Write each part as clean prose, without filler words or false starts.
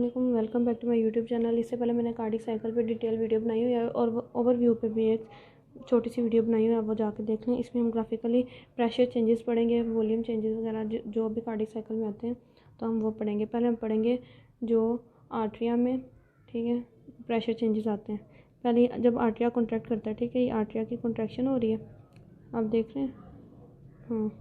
वालेकुम, welcome back to my YouTube channel. इससे पहले मैंने कार्डिक साइकिल पे डिटेल वीडियो बनाई हुई है और ओवरव्यू पे भी एक छोटी सी वीडियो बनाई हुई है, आप वो जाकर देख लें। इसमें हम ग्राफिकली प्रेशर चेंजेस पढ़ेंगे, वॉल्यूम चेंजेस वगैरह जो भी कार्डिक साइकिल में आते हैं तो हम वो पढ़ेंगे। पहले हम पढ़ेंगे जो आर्टरिया में, ठीक है, प्रेशर चेंजेस आते हैं। पहले जब आर्टरिया कॉन्ट्रैक्ट करता है, ठीक है, ये आर्टरिया की कॉन्ट्रैक्शन हो रही है, आप देख रहे हैं। हाँ,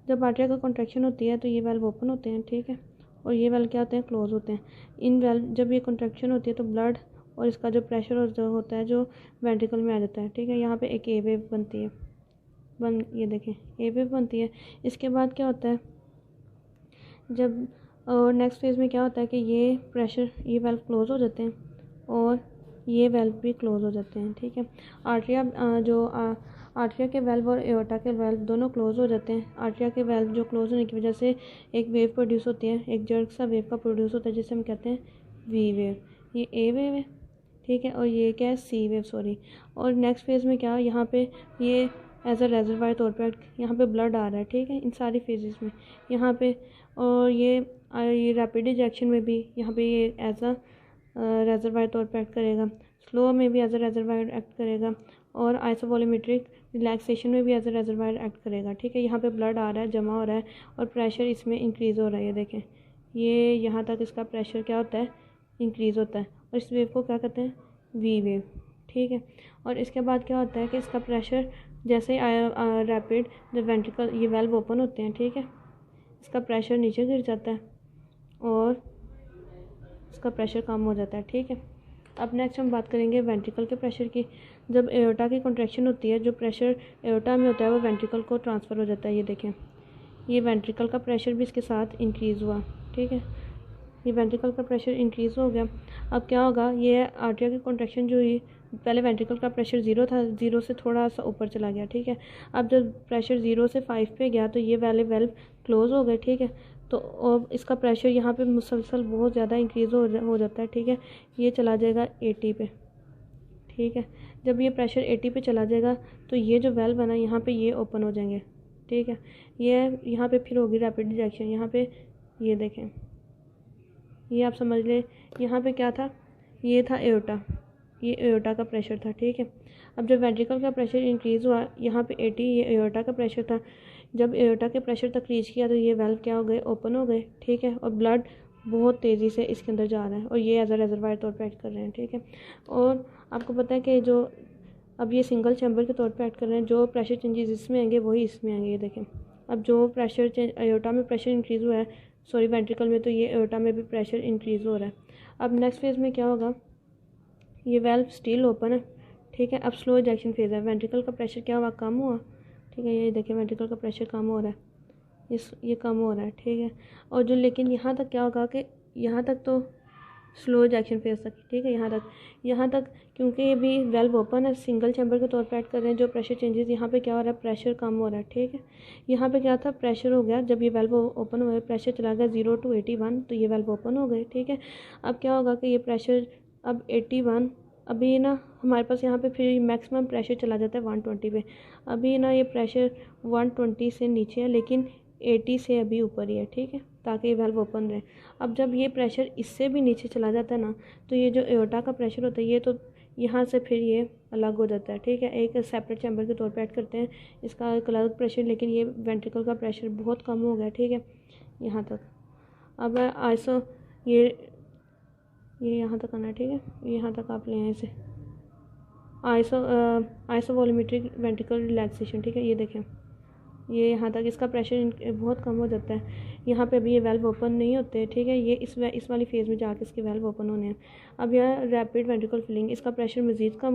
जब आर्टरिया का कॉन्ट्रैक्शन होती है तो ये वेल्व ओपन होते हैं, ठीक है, और ये वेल्व क्या होते हैं, क्लोज होते हैं। इन वेल्व जब ये कॉन्ट्रैक्शन होती है तो ब्लड और इसका जो प्रेशर होता है जो वेंट्रिकल में आ जाता है, ठीक है। यहाँ पे एक ए वेव बनती है, ये देखें, ए वेव बनती है। इसके बाद क्या होता है, जब और नेक्स्ट फेज़ में क्या होता है कि ये प्रेशर, ये वेल्व क्लोज हो जाते हैं और ये वेल्व भी क्लोज हो जाते हैं, ठीक है। आर्टरिया के वेल्व और एओर्टा के वेल्व दोनों क्लोज हो जाते हैं। आर्टरिया के वेल्व जो क्लोज होने की वजह से एक वेव प्रोड्यूस होती है, एक जर्क सा वेव का प्रोड्यूस होता है जिसे हम कहते हैं वी वेव। ये ए वेव है, ठीक है, और ये क्या है, सी वेव, सॉरी। और नेक्स्ट फेज़ में क्या, यहाँ पे ये एज अ रेजरवायर तौर पर यहाँ पे ब्लड आ रहा है, ठीक है, इन सारी फेजेस में यहाँ पे। और ये रैपिड इजेक्शन में भी यहाँ पे ये एज अ रेजरवायर तौर पर एक्ट करेगा, स्लो में भी एज अ रेजरवायर एक्ट करेगा, और आइसोवॉल्यूमेट्रिक रिलैक्सेशन में भी एज अ रेजरवायर एक्ट करेगा, ठीक है। यहाँ पे ब्लड आ रहा है, जमा हो रहा है और प्रेशर इसमें इंक्रीज़ हो रहा है, ये देखें, ये यहाँ तक इसका प्रेशर क्या होता है, इंक्रीज़ होता है, और इस वेव को क्या कहते हैं, वी वेव, ठीक है। और इसके बाद क्या होता है कि इसका प्रेशर जैसे रैपिड जब वेंट्रिकल ये वेल्व ओपन होते हैं, ठीक है, इसका प्रेशर नीचे गिर जाता है और इसका प्रेशर कम हो जाता है, ठीक है। अब नेक्स्ट हम बात करेंगे वेंट्रिकल के प्रेशर की। जब एओर्टा की कॉन्ट्रैक्शन होती है, जो प्रेशर एओर्टा में होता है वो वेंट्रिकल को ट्रांसफ़र हो जाता है, ये देखें, ये वेंट्रिकल का प्रेशर भी इसके साथ इंक्रीज़ हुआ, ठीक है, ये वेंट्रिकल का प्रेशर इंक्रीज़ हो गया। अब क्या होगा, ये आर्टरिया की कॉन्ट्रैक्शन जो हुई, पहले वेंट्रिकल का प्रेशर 0 था, 0 से थोड़ा सा ऊपर चला गया, ठीक है। अब जब प्रेशर 0 से 5 पे गया तो ये वाले वेल्व क्लोज हो गए, ठीक है। तो अब इसका प्रेशर यहाँ पे मुसलसल बहुत ज़्यादा इंक्रीज़ हो जाता है, ठीक है, ये चला जाएगा 80 पे, ठीक है। जब ये प्रेशर 80 पे चला जाएगा तो ये जो वेल्व है ना, यहाँ पे ये ओपन हो जाएंगे, ठीक है। ये यहाँ पे फिर होगी रैपिड इजेक्शन, यहाँ पे ये देखें, ये आप समझ लें, यहाँ पे क्या था, ये था एओर्टा, ये एओर्टा का प्रेशर था, ठीक है। अब जब वेंट्रिकल का प्रेशर इंक्रीज़ हुआ, यहाँ पे 80, ये एओर्टा का प्रेशर था। जब एओर्टा के प्रेशर तक रीच किया तो ये वेल्व क्या हो गए, ओपन हो गए, ठीक है, और ब्लड बहुत तेज़ी से इसके अंदर जा रहा है और ये एज अ रेजरवायर तौर पे एक्ट कर रहे हैं, ठीक है। और आपको पता है कि जो अब ये सिंगल चैम्बर के तौर पे एक्ट कर रहे हैं, जो प्रेशर चेंजेस इसमें आएंगे वही इसमें आएंगे, ये देखें। अब जो प्रेशर चेंज एओर्टा में प्रेशर इंक्रीज़ हुआ है, सॉरी वेंट्रिकल में, तो ये एओर्टा में भी प्रेशर इंक्रीज़ हो रहा है। अब नेक्स्ट फेज़ में क्या होगा, ये वेल्व स्टिल ओपन है, ठीक है। अब स्लो इजेक्शन फेज़ है, वेंट्रिकल का प्रेशर क्या हुआ, कम हुआ, ठीक है, ये देखिए वेंट्रिकल का प्रेशर कम हो रहा है, ये कम हो रहा है, ठीक है। और जो लेकिन यहाँ तक क्या होगा कि यहाँ तक तो स्लो इजेक्शन फेज़ तक, ठीक है, यहाँ तक क्योंकि ये भी वेल्व ओपन है, सिंगल चैम्बर के तौर पे एक्ट कर रहे हैं, जो प्रेशर चेंजेस यहाँ पे क्या हो रहा है, प्रेशर कम हो रहा है, ठीक है। यहाँ पे क्या था, प्रेशर हो गया, जब ये वेल्व ओपन हुआ, प्रेशर चला गया 0 to 81, तो ये वेल्व ओपन हो गए, ठीक है। अब क्या होगा कि ये प्रेशर अब 81, अभी ना हमारे पास यहाँ पे फिर मैक्सिमम प्रेशर चला जाता है 120 पे। अभी ना ये प्रेशर 120 से नीचे है, लेकिन 80 से अभी ऊपर ही है, ठीक है, ताकि ये वेल्व ओपन रहे। अब जब ये प्रेशर इससे भी नीचे चला जाता है ना, तो ये जो एओर्टा का प्रेशर होता है, ये तो यहाँ से फिर ये अलग हो जाता है, ठीक है, एक सेपरेट चैम्बर के तौर पे ऐड करते हैं, इसका एक अलग प्रेशर, लेकिन ये वेंट्रिकल का प्रेशर बहुत कम हो गया, ठीक है, यहाँ तक। अब आइसो ये यहाँ तक आना है, ठीक है, यहाँ तक आप ले आए इसे, आइसोवॉल्यूमेट्रिक वेंट्रिकल रिलैक्सेशन, ठीक है, ये देखें, ये यहाँ तक इसका प्रेशर बहुत कम हो जाता है। यहाँ पे अभी ये वेल्व ओपन नहीं होते, ठीक है, ये इस वाली फेज़ में जाके इसके वेल्व ओपन होने हैं। अब यह रैपिड वेंट्रिकल फिलिंग, इसका प्रेशर मज़ीद कम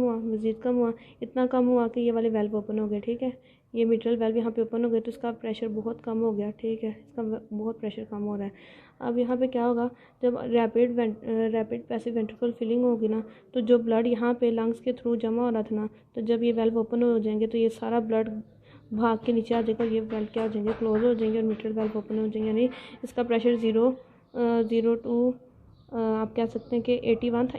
हुआ, इतना कम हुआ कि ये वाले वेल्व ओपन हो गए, ठीक है, ये मिट्रल वेल्व यहाँ पे ओपन हो गए, तो इसका प्रेशर बहुत कम हो गया, ठीक है, इसका बहुत प्रेशर कम हो रहा है। अब यहाँ पे क्या होगा, जब रैपिड पैसिव वेंट्रिकल फिलिंग होगी ना, तो जो ब्लड यहाँ पे लंग्स के थ्रू जमा हो रहा था ना, तो जब ये वेल्व ओपन हो जाएंगे तो ये सारा ब्लड भाग के नीचे आ जाएगा, ये वेल्व क्या हो जाएंगे, क्लोज हो जाएंगे और मिट्रल वेल्व ओपन हो जाएंगे, यानी इसका प्रेशर 0 to आप कह सकते हैं कि 81 था,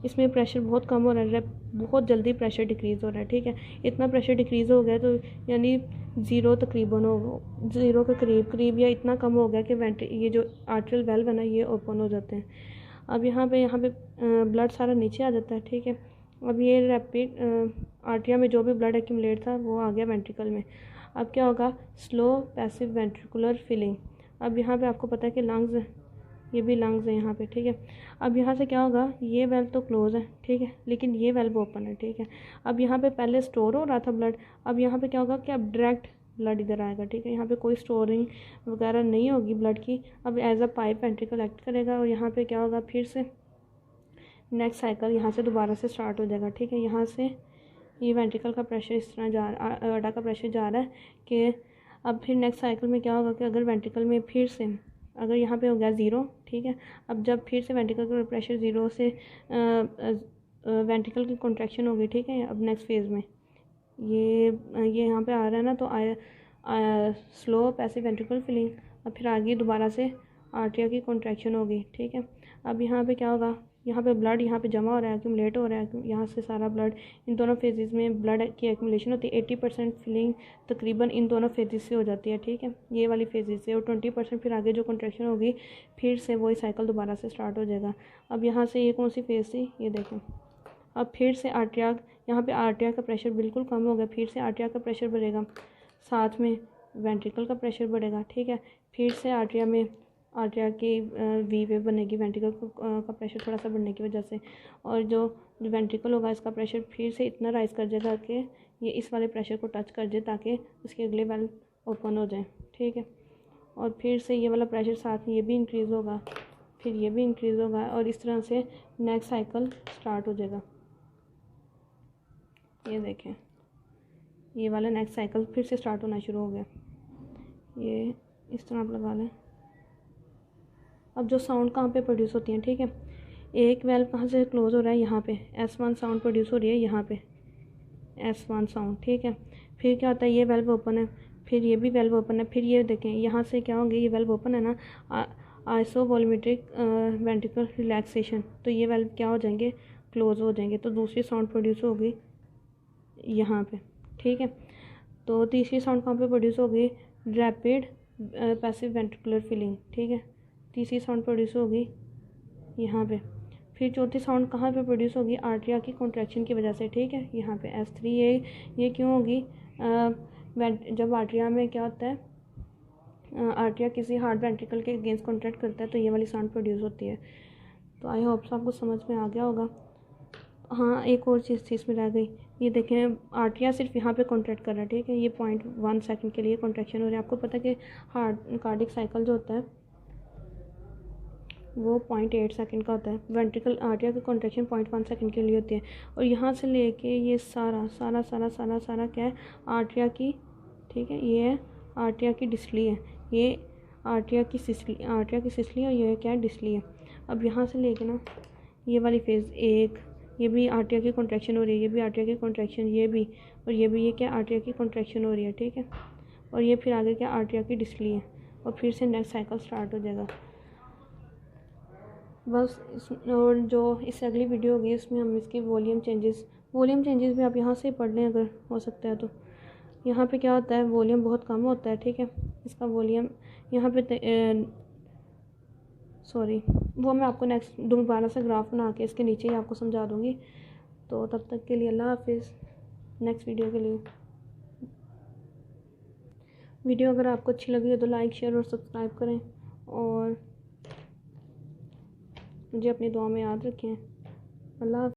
इसमें प्रेशर बहुत कम हो रहा है, बहुत जल्दी प्रेशर डिक्रीज़ हो रहा है, ठीक है। इतना प्रेशर डिक्रीज़ हो गया तो यानी 0 तकरीबन हो, 0 के करीब या इतना कम हो गया कि ये जो आर्टरियल वेल्व है ना, ये ओपन हो जाते हैं। अब यहाँ पे ब्लड सारा नीचे आ जाता है, ठीक है। अब ये रैपिड आर्टरिया में जो भी ब्लड एक्यूमुलेट था वो आ गया वेंट्रिकल में। अब क्या होगा, स्लो पैसिव वेंट्रिकुलर फिलिंग। अब यहाँ पे आपको पता है कि लंग्स, ये भी लंग्स है यहाँ पे, ठीक है। अब यहाँ से क्या होगा, ये वेल्व तो क्लोज है, ठीक है, लेकिन ये वेल्व ओपन है, ठीक है। अब यहाँ पे पहले स्टोर हो रहा था ब्लड, अब यहाँ पे क्या होगा कि अब डायरेक्ट ब्लड इधर आएगा, ठीक है। यहाँ पे कोई स्टोरिंग वगैरह नहीं होगी ब्लड की। अब as a pipe ventricle act करेगा और यहाँ पे क्या होगा, फिर से नेक्स्ट साइकिल यहाँ से दोबारा से स्टार्ट हो जाएगा, ठीक है। यहाँ से ये वेंट्रिकल का प्रेशर इस तरह जा रहा, अयोर्टा का प्रेशर जा रहा है कि अब फिर नेक्स्ट साइकिल में क्या होगा कि अगर वेंट्रिकल में फिर से, अगर यहाँ पे हो गया ज़ीरो, ठीक है। अब जब फिर से वेंट्रिकल का प्रेशर ज़ीरो से वेंट्रिकल की कॉन्ट्रैक्शन होगी, ठीक है। अब नेक्स्ट फेज़ में ये यहाँ पे आ रहा है ना, तो स्लो पैसिव वेंट्रिकल फिलिंग। अब फिर आगे दोबारा से आर्टरिया की कॉन्ट्रैक्शन होगी, ठीक है। अब यहाँ पे क्या होगा, यहाँ पे ब्लड यहाँ पे जमा हो रहा है, एक्यूमुलेट हो रहा है, यहाँ से सारा ब्लड, इन दोनों फेजेस में ब्लड की एक्यूमुलेशन होती है। 80% फिलिंग तकरीबन इन दोनों फेजेस से हो जाती है, ठीक है, ये वाली फेजेस से। और 20% फिर आगे जो कॉन्ट्रैक्शन होगी फिर से वही साइकिल दोबारा से स्टार्ट हो जाएगा। अब यहाँ से ये कौन सी फेज थी, ये देखें। अब फिर से आर्टरिया, यहाँ पे आर्टरिया का प्रेशर बिल्कुल कम हो गया, फिर से आर्टरिया का प्रेशर बढ़ेगा, साथ में वेंट्रिकल का प्रेशर बढ़ेगा, ठीक है। फिर से आर्टरिया की वी वेव बनेगी वेंट्रिकल का प्रेशर थोड़ा सा बढ़ने की वजह से। और जो वेंट्रिकल होगा इसका प्रेशर फिर से इतना राइज़ कर जाएगा कि ये इस वाले प्रेशर को टच कर जाए ताकि उसके अगले वेल्व ओपन हो जाए, ठीक है। और फिर से ये वाला प्रेशर साथ में ये भी इंक्रीज़ होगा, फिर ये भी इंक्रीज़ होगा, और इस तरह से नेक्स्ट साइकिल स्टार्ट हो जाएगा। ये देखें, ये वाला नेक्स्ट साइकिल फिर से स्टार्ट होना शुरू हो गया। ये इस तरह आप लगा लें। अब जो साउंड कहाँ पे प्रोड्यूस होती हैं, ठीक है, एक वेल्व कहाँ से क्लोज हो रहा है, यहाँ पे S1 साउंड प्रोड्यूस हो रही है, यहाँ पे S1 साउंड, ठीक है। फिर क्या होता है, ये वेल्व ओपन है, फिर ये भी वेल्व ओपन है, फिर ये देखें यहाँ से क्या होंगे, ये वेल्व ओपन है ना, आइसोवॉल्यूमेट्रिक वेंट्रिकल रिलैक्सेशन, तो ये वेल्व क्या हो जाएंगे, क्लोज हो जाएंगे, तो दूसरी साउंड प्रोड्यूस होगी यहाँ पे, ठीक है। तो तीसरी साउंड कहाँ पे प्रोड्यूस होगी, रैपिड पैसिव वेंट्रिकुलर फिलिंग, ठीक है, तीसरी साउंड प्रोड्यूस होगी यहाँ पे। फिर चौथी साउंड कहाँ पे प्रोड्यूस होगी, आर्टरिया की कॉन्ट्रैक्शन की वजह से, ठीक है, यहाँ पे S3। ये क्यों होगी, जब आर्टरिया में क्या होता है, आर्टरिया किसी हार्ट वेंट्रिकल के अगेंस्ट कॉन्ट्रैक्ट करता है तो ये वाली साउंड प्रोड्यूस होती है। तो आई होप आपको समझ में आ गया होगा। हाँ, एक और चीज़ थी इसमें रह गई, ये देखें, आर्टरिया सिर्फ यहाँ पे कॉन्ट्रैक्ट कर रहा है, ठीक है, ये 0.1 सेकंड के लिए कॉन्ट्रैक्शन हो रहा है। आपको पता है कि हार्ट कार्डिक साइकिल जो होता है वो 0.8 सेकंड का होता है, वेंट्रिकल आर्टरिया की कॉन्ट्रैक्शन 0.1 सेकंड के लिए होती है। और यहाँ से लेके ये सारा सारा सारा सारा सारा क्या है, आर्टरिया की, ठीक है, ये है आर्टरिया की डिस्टली है, ये आर्टरिया की सिसली और ये क्या है, डिस्टली है। अब यहाँ से लेके ना ये वाली फेज़ एक, ये भी आर्टरिया की कॉन्ट्रैक्शन हो रही है, ये भी आर्टरिया की कॉन्ट्रैक्शन, ये भी, और ये भी, ये क्या आर्टरिया की कॉन्ट्रैक्शन हो रही है, ठीक है। और ये फिर आगे क्या आर्टरिया की डिस्टली है, और फिर से नेक्स्ट साइकिल स्टार्ट हो जाएगा बस। और जो इससे अगली वीडियो होगी इसमें हम इसकी वॉल्यूम चेंजेस भी आप यहाँ से पढ़ लें अगर हो सकता है तो। यहाँ पे क्या होता है, वॉल्यूम बहुत कम होता है, ठीक है, इसका वॉल्यूम यहाँ पे सॉरी, वो मैं आपको नेक्स्ट दोबारा से ग्राफ बना के इसके नीचे ही आपको समझा दूँगी। तो तब तक के लिए अल्लाह हाफिज़। नेक्स्ट वीडियो के लिए, वीडियो अगर आपको अच्छी लगी हो तो लाइक, शेयर और सब्सक्राइब करें, और मुझे अपनी दुआ में याद रखें। अल्लाह।